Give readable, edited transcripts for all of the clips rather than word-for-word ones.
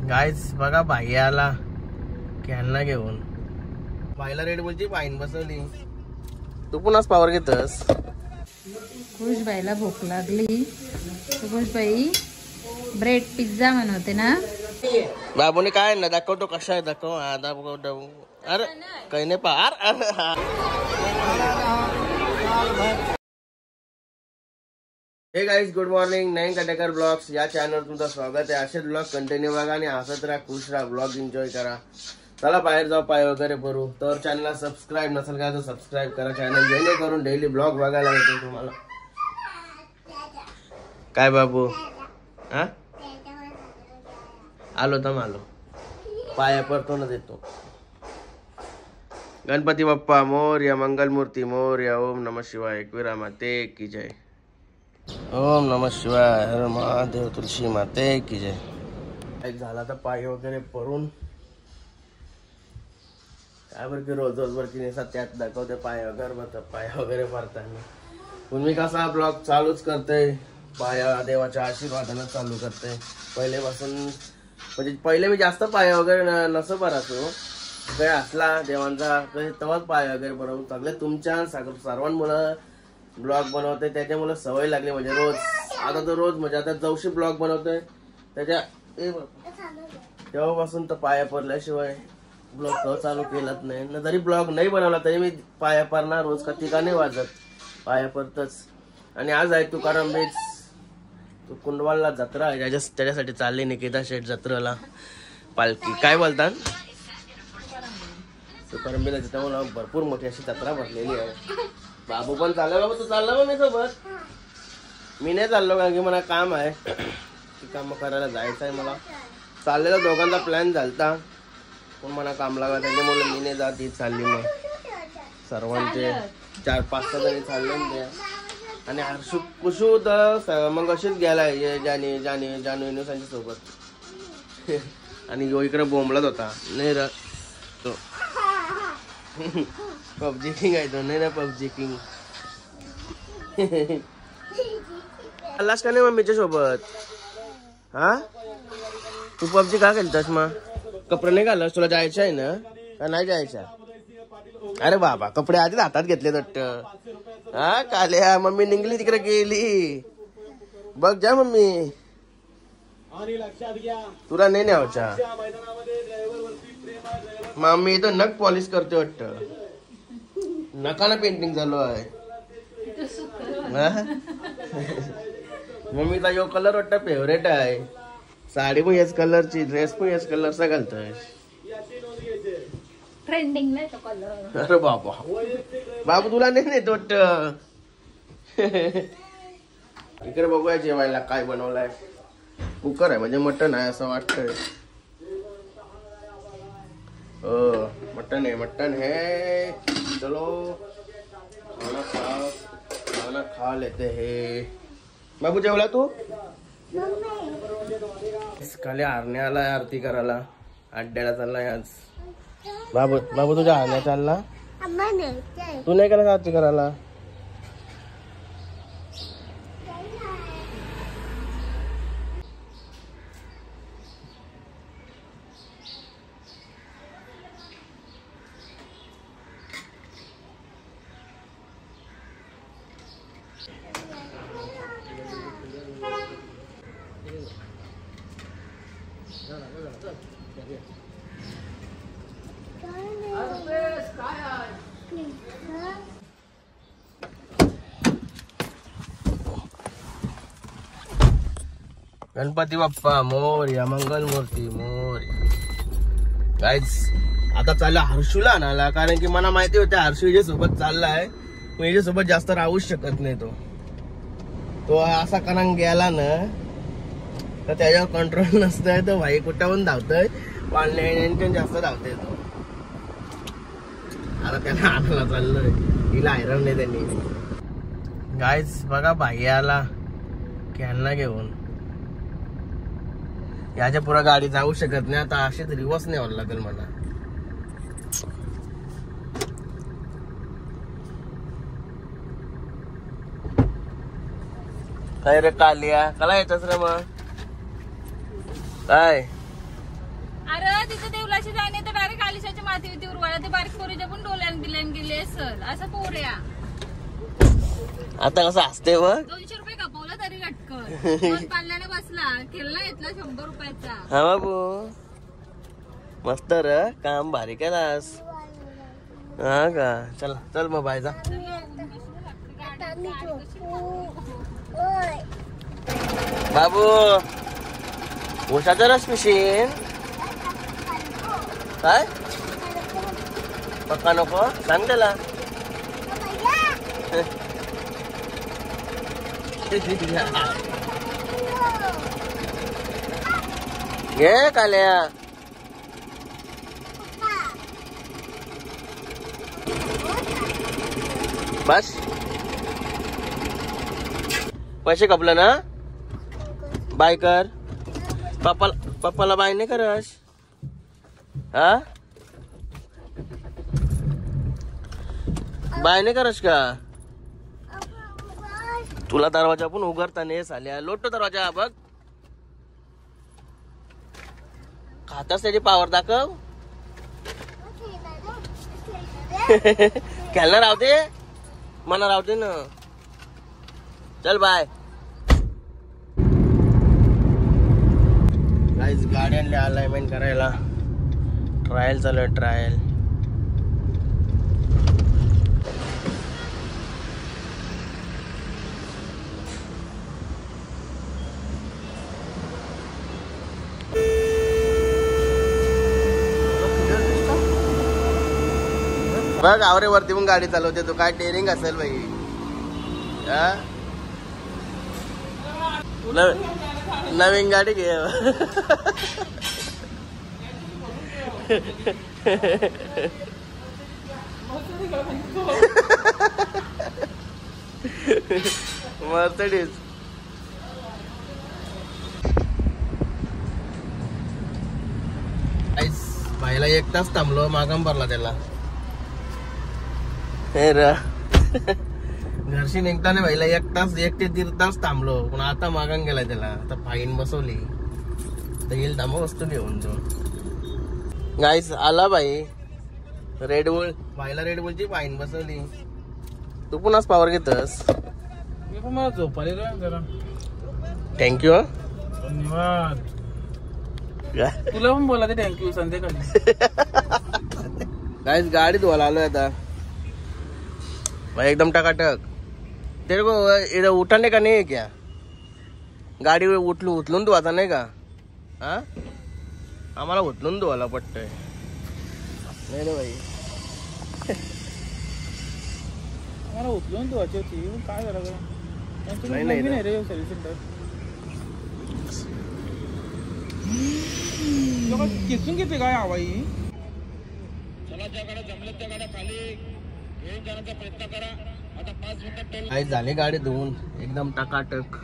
Guys बघा भाई आला कॅनला घेऊन. भाईला रेड बुलची पाईन बसवली. तू पुन्हाच पावर घेतस. खुश बाईला भूक लागली. खुश बाई ब्रेड पिझ्झा बनवते ना. बाबूने काय ना दाखवतो कशा आहे दाखव. हा दाखवतो. अरे काही नाही पार. हे गाईज गुड मॉर्निंग. नयन कटेकर ब्लॉग्स या चॅनलवर तुमचं स्वागत आहे. असेच ब्लॉग कंटिन्यू बघा आणि हसत राहा, खुश राहा, ब्लॉग एन्जॉय करा. चला बाहेर जाऊ, पाय वगैरे भरू. तर चॅनलला सबस्क्राईब नसेल का तर सबस्क्राईब करा चॅनल, जेणेकरून डेली ब्लॉग बघायला मिळतील तुम्हाला. काय बाबू हा आलो तर आलो, पाया पडतो ना देतो. गणपती बाप्पा मोरया, मंगलमूर्ती मोरया. ओम नमः शिवाय, एकविरा माते की जय. ओम नमः शिवाय, हर महादेव, तुलसी माते की जय. एक झाला तर पाय वगैरे पडून काय बरं की रोज रोज बरं की नेसा त्यात दाखवते पाय वगैरे भरताना. तुम्ही कसा ब्लॉग चालूच करते पाया देवाच्या आशीर्वादानं चालू करते. पहिलेपासून म्हणजे पहिले मी जास्त पाय वगैरे नसं भरायचो. काही असला देवांचा तेव्हाच पाय वगैरे बनवून चांगले तुमच्या सर्वांमुळे ब्लॉग बनवते. त्याच्यामुळे सवय लागली म्हणजे रोज. आता तर रोज म्हणजे आता जवशी ब्लॉग बनवतोय त्याच्या तेव्हापासून तर पाया पडल्याशिवाय ब्लॉग चालू केलाच नाही ना. जरी ब्लॉग नाही बनवला तरी मी पाया पडणार रोज. कधी का नाही वाजत, पाया पडतच. आणि आज आहे तुकाराम बेच, तू कुंडवालला जत्रा आहे त्याच्यासाठी चालली निकिता शेठ जत्रेला. पालखी काय बोलतात तुकाराम बेला, त्यामुळे भरपूर मोठी अशी जत्रा भरलेली आहे. बाबू पण चालला. बाबा तू चालला मग मी सोबत? मी नाही चाललो कारण की मला काम आहे, ती काम करायला जायचं आहे मला. चाललेला दोघांचा प्लॅन झालता पण मला काम लागला त्याच्यामुळे मी नाही जात. ही चालली मग सर्वांचे 4-5 जणी चालले. आणि हर्षू कुशू तर मग अशीच गेलाय जानू सोबत. आणि यो इकडे बोंबलत होता. नाही र तो पबजी किंग आहे तो. नाही ना पबजी किंग. आलास का नाही मम्मीच्या सोबत? हा तू पबजी का खेळतास मग? कपडे नाही घालस? तुला जायचं आहे ना का नाही जायचं? अरे बाबा कपडे आधीच हातात घेतले वाटत. हा काल्या मम्मी निघली तिकडे गेली बघ. जा मम्मी तुला नाही न्यावच्या. मम्मी तो नख पॉलिश करते वाटत. नकाला पेंटिंग चालू आहे. मम्मीचा यो कलर वाटत फेवरेट आहे. साडी पण याच कलरची, ड्रेस पण याच कलरचा घालतोय. ट्रेंडिंगला तो कलर. अरे बाबा बाबू तुला नाही नेत वाटत. इकडे बघूया जेवायला काय बनवलंय. कुकर आहे म्हणजे मटन आहे असं वाटतंय. मटन है. चलो खाना खा लेते हैं. बाबू जेवला तू? खाली आरणे आलाय आरती करायला. अड्ड्याला चाललाय आज. बाबू तुझ्या आरण्या चालला? तू नाही केला आरती करायला? गणपती बाप्पा मोरया, मंगलमूर्ती मोरया. गाईज आता चालला हर्षूला आणायला कारण की मला माहिती होतं हर्षू हिच्या सोबत चाललाय. पण हिच्या सोबत जास्त राहूच शकत नाही. तो असा कारण गेला ना तर त्याच्यावर कंट्रोल नसतंय. तो भाई कुठं धावतोय पाळणे जास्त धावतोय तो. आता त्याला आणायला चाललोय. तिला हैराण नाही त्यांनी. गाईज बघा भाई आला कॅनला घेऊन. याच्या पुढे गाडी जाऊ शकत नाही आता. अशीच रिवर्स न्यावं लागेल मला. काय रे कालिया कला येतस रे मग काय अरे तिथे देवलाशी जाणे तर डायरेक्ट आलिशाच्या मातीवरती उरवायला ते बारीक पोरीच्या पण डोल्यान बिल्यान गेले सर असं पोऱ्या आता कसं असते व 200 रुपये कपवलं तरी लटकन पाल्याने बसला केला घेतला 100 रुपयाचा. हा बाबू मस्त र काम भारी केलास हा का. चल चल मग बाय जा. बाबू उसाचा रस पिशीन काय पक्का नको सांग त्याला. घे काल्या बस पैसे कपलं ना बाय कर. पप्पाला बाय नाही करस हा बाय नाही करस का. तुला दरवाजा पण उघडता नाही साल्या लोटतो दरवाजा बघ. खातास त्याची पावर दाखव. खेळणार राहते मना राहते ना. चल बाय. गाईज गाड्यांनी अलाइनमेंट करायला ट्रायल चालू आहे ट्रायल. बघ आवरे वरती पण गाडी चालवते तू. काय डेअरिंग असेल भाई. नवीन गाडी घे. मर्सिडीज भाईला 1 तास थांबलो मागम भरला त्याला. घरशी निघताना भाईला 1 तास 1 ते 1.5 तास थांबलो पण आता मागून गेला त्याला. आता फाईन बसवली तर येईल थांबा वस्तू घेऊन तो. गाईस आला भाई रेडबुल. भाईला रेडबुलची फाईन बसवली. तू पण आज पावर घेतस. थँक्यू. धन्यवाद. तुला पण बोला ते थँक्यू संध्याकाळी. गाईस गाडी धुवायला आलोय आता भाई एकदम टकाटक. तेरे को इधर उठाने का नहीं है क्या. गाडी उचलून धुवायचा नाही का. हा आम्हाला उचलून धुवायला पडतंय. नाही रे भाई आम्हाला उचलून धुवायची होती. काय झालं नाही रे सर्व्हिस सेंटर. किसून घेते काय हवाई. काही झाली गाडी धुवून एकदम टकाटक.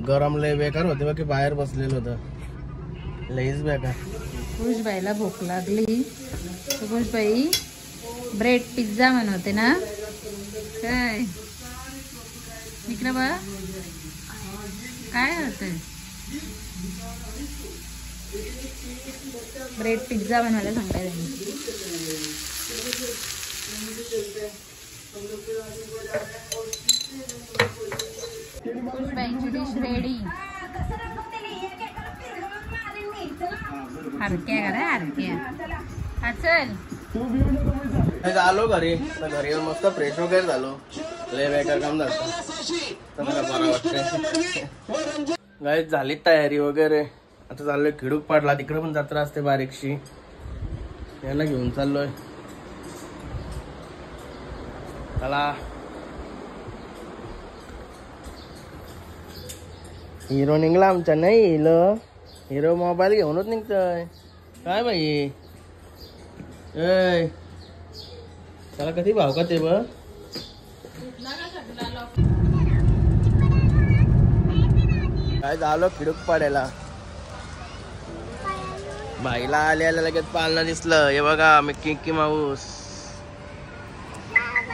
गरम लय बेकार होते बघ की बाहेर बसलेलं होतं लईच बेकार. खुशबाईला भूक लागली. खुशबाई ब्रेड पिझ्झा म्हणते ना काय इकडे बघ काय होतंय. ब्रेड पिझ्झा बनवायला सांगताय त्यांनी. खुशबाईची डिश रेडी. हरक्या करा हरक्या. चल आलो घरी. घरी येऊन मस्त फ्रेश वगैरे झालो. लय बेकार काम झालं तर मला बरं वाटतंय. गाईस झाली तयारी वगैरे. आता चाललोय खिडूक पाडला. तिकडे पण जत्रा असते बारीकशी. याला घेऊन चाललोय. चला हिरो निघला आमचा. नाही हिरो मोबाईल घेऊनच निघतोय काय बाई. त्याला कधी भाव का ते बघ. काय झालं खिडूक पाडायला. बाईला आल्याला लगेच पालना दिसलं. हे बघा मिक्की माऊस.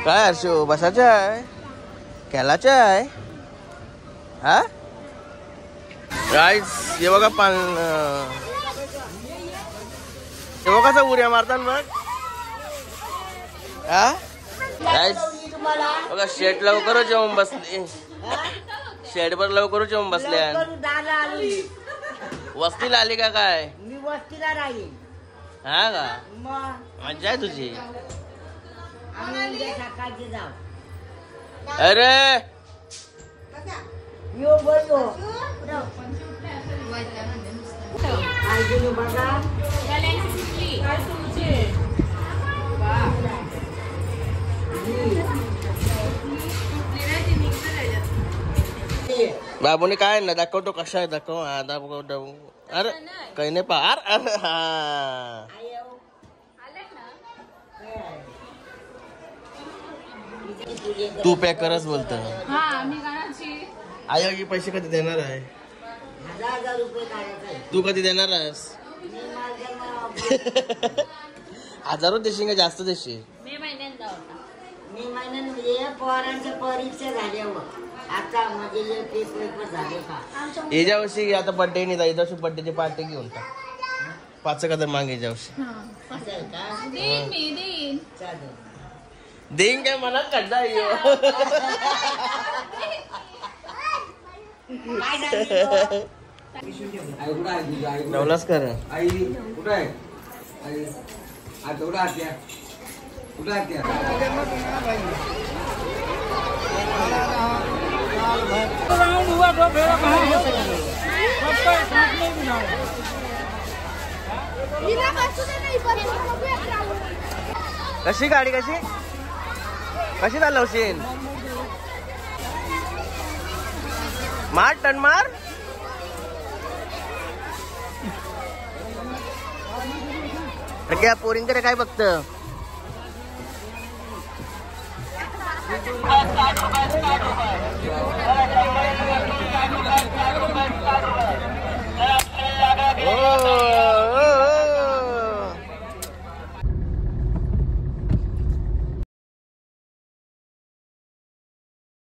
काय हर्षू बसायचं आहे खेळायचं आहे हा. गाईस हे बघा कसा उड्या मारतात मग हा बघा शेट लवकर जेवून बसले शेडवर लवकर जेवून बसल्या वस्तीला आली का काय मी वस्तीला राहील हा का मग मज्जा आहे तुझी आम्ही उद्या सकाळची जाऊ अरे यो बोलो आयजून बघा बाबूने काय ना दाखवतो कशा आहे दाखव हा दाखवतो अरे काही नाही पा अरे हा तू पॅक करच बोलतो आई पैसे कधी देणार आहे 1000 रुपये काढायचे तू कधी देणार आहेस मी माझ्या हजारो देशील का जास्त देशील मी महिन्यात म्हणजे पोरांच्या परीक्षा झाल्यावर आता म्हणजे पेपर झाले का याच्या वर्षी आता बर्थडे नाही याच्या वर्षी बर्थडेची पार्टी घेऊन टाक 5 का तर मागे याच्या वर्षी असं आहे का चालेल देईन काय मला कंटा येऊ काय झालं नवलाच कर आई कुठं आहे आई आता कुठं आत्या कुठं आत्या राउंड हुआ तो फेरा कहाँ हो सकेगा सबका साथ में भी ना कशी गाडी कशी कशी चालवशील मार टन मार क्या पोरींकडे काय बघत